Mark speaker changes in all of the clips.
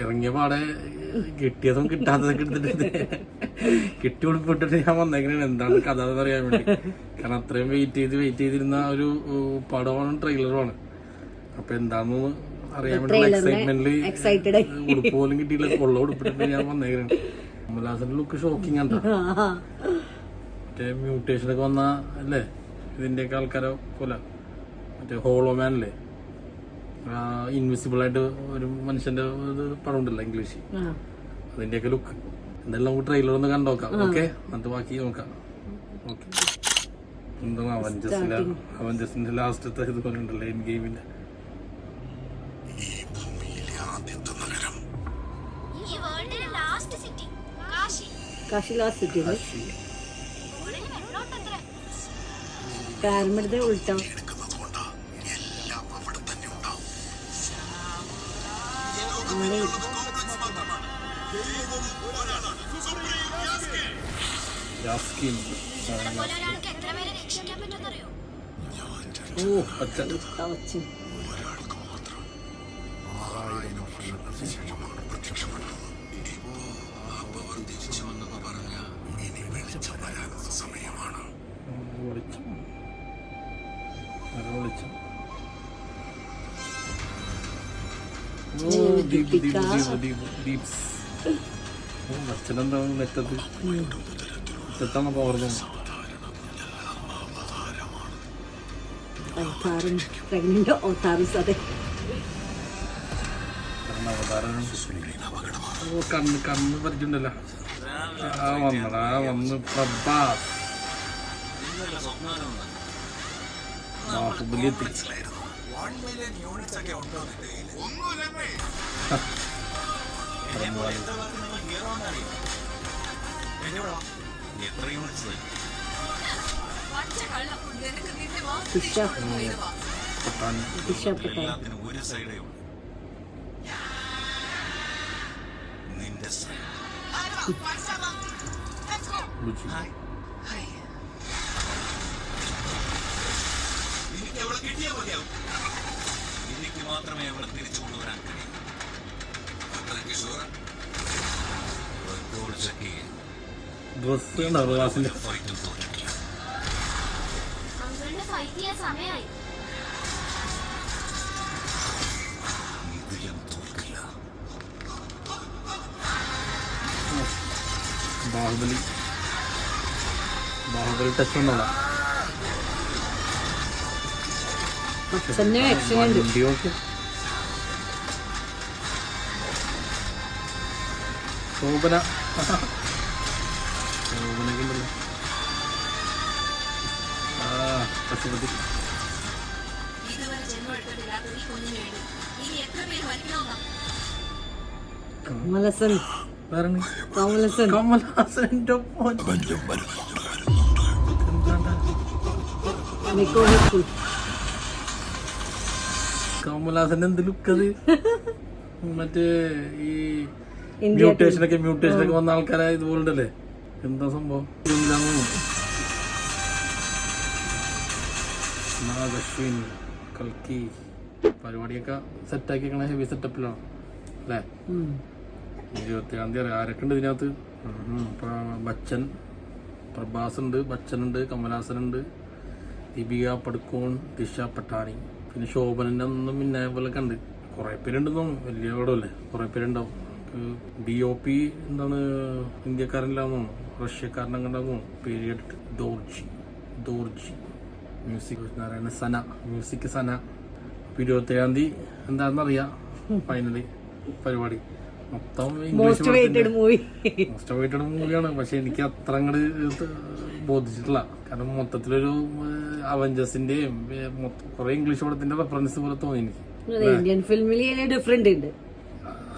Speaker 1: ഇറങ്ങിയ പാടെ കിട്ടിയതും കിട്ടാത്തതൊക്കെ എടുത്തിട്ട് കിട്ടി ഉൾപ്പെട്ടിട്ട് ഞാൻ വന്നേക്കണേ എന്താണ് കഥ എന്ന് അറിയാൻ വേണ്ടി. കാരണം അത്രയും വെയിറ്റ് ചെയ്തിരുന്ന ഒരു പടമാണ്, ട്രെയിലറുമാണ്. അപ്പൊ എന്താണെന്ന് അറിയാൻ വേണ്ടി എക്സൈറ്റ്മെന്റില് ഉടുപ്പ് പോലും കിട്ടിയില്ല, കൊള്ള ഉടുപ്പിട്ടിട്ട് ഞാൻ വന്നേക്കണേ. കമൽഹാസന്റെ ലുക്ക് ഷോക്കിംഗ് ആണ്. മറ്റേ മ്യൂട്ടേഷനൊക്കെ വന്ന അല്ലേ ഇതിന്റെയൊക്കെ ആൾക്കാരെ കൊല. മറ്റേ ഹോളോമാൻ അല്ലേ, ഇൻവിസിബിൾ ആയിട്ട് ഒരു മനുഷ്യന്റെ പടം ഉണ്ടല്ലോ ഇംഗ്ലീഷ്, അതിന്റെയൊക്കെ ലുക്ക്. എന്തായാലും നമുക്ക് ട്രെയിലർ ഒന്ന് കണ്ടോക്കാം. ഓക്കെ, എന്നിട്ട് ബാക്കി നോക്കാം. ഓക്കെ, എന്താണ് അവഞ്ചസിന്റെ ലാസ്റ്റത്തെ ഇതുപോലെ ഉണ്ടല്ലോ എൻഡ് ഗെയിമിന്റെ.
Speaker 2: ഉൾട്ടോ
Speaker 1: അച്ഛനെന്താണ് നെറ്റത് നെറ്റാണ് പറഞ്ഞു. കണ്ണ് പറിച്ചിട്ടുണ്ടല്ലോ. വന്ന് പ്രഭാസ് ബാഹുബലി എത്തി.
Speaker 3: എനിക്ക് മാത്രമേ അവളെ തിരിച്ചു കൊണ്ടുവരാൻ കഴിയൂ.
Speaker 1: ബാഹുബലി ടച്ച് ഒന്നല്ല. ശോഭന പശുപതി കമൽഹാസന്റെ കമൽഹാസൻ എന്ത് ലുക്കത്. മറ്റേ ഈ മ്യൂട്ടേഷനൊക്കെ വന്ന ആൾക്കാരെ ഇതുപോലുണ്ടല്ലേ. എന്താ സംഭവം? നാഗശ്വിൻ കൽക്കി പരിപാടിയൊക്കെ സെറ്റാക്കിക്കണ ഹെവി സെറ്റപ്പിലാണ് അല്ലേ. 27-ാം തീയതി ആരൊക്കെ ഉണ്ട് ഇതിനകത്ത്? ബച്ചൻ, പ്രഭാസ് ഉണ്ട്, ബച്ചൻ ഉണ്ട്, കമൽഹാസൻ ഉണ്ട്, ദീപിക പടുക്കോൺ, ദിശ പട്ടാണി, പിന്നെ ശോഭനന്റെ ഒന്നും പിന്നെ പോലൊക്കെ ഉണ്ട്. കുറെ പേരുണ്ടെന്ന് തോന്നുന്നു. വലിയ പടമല്ലേ, കുറെ പേരുണ്ടാവും. DOP എന്താണ് ഇന്ത്യക്കാരനില്ലാന്ന് തോന്നുന്നു, റഷ്യക്കാരനങ്ങണ്ടാന്ന് തോന്നുന്നു. പീരിയഡ് ദോർജി മ്യൂസിക് നാരായണ സന, മ്യൂസിക് സന. 27-ാം തീയതി എന്താണെന്നറിയാം ഫൈനലി പരിപാടി. മൊത്തം മോസ്റ്റ് വെയിറ്റഡ് മൂവിയാണ്. പക്ഷെ എനിക്ക് അത്ര അങ്ങോട്ട് ബോധിച്ചിട്ടില്ല. കാരണം മൊത്തത്തിലൊരു അവഞ്ചേഴ്സിന്റെയും കുറെ ഇംഗ്ലീഷ് പടത്തിന്റെ റെഫറൻസ് പോലെ തോന്നി എനിക്ക്.
Speaker 2: ഇന്ത്യൻ ഫിലിമിൽ ഡിഫറെന്റ് ഉണ്ട്.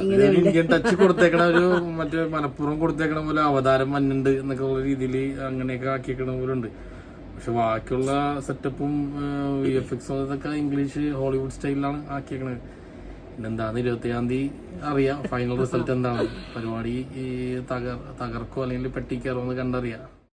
Speaker 1: ഇന്ത്യൻ ടച്ച് കൊടുത്തേക്കണ ഒരു മറ്റേ മനഃപൂർവ്വം കൊടുത്തേക്കണ പോലെ അവതാരം മഞ്ഞുണ്ട് എന്നൊക്കെ ഉള്ള രീതിയിൽ അങ്ങനെയൊക്കെ ആക്കിയേക്കണ പോലെ ഉണ്ട്. പക്ഷെ ബാക്കിയുള്ള സെറ്റപ്പും VFX അതൊക്കെ ഇംഗ്ലീഷ് ഹോളിവുഡ് സ്റ്റൈലിലാണ് ആക്കിയേക്കണത്. പിന്നെന്താണ് 27-ാം തീയതി അറിയാം ഫൈനൽ റിസൾട്ട് എന്താണ്. പരിപാടി തകർക്കോ അല്ലെങ്കിൽ പെട്ടി കയറുമോ എന്ന് കണ്ടറിയാം.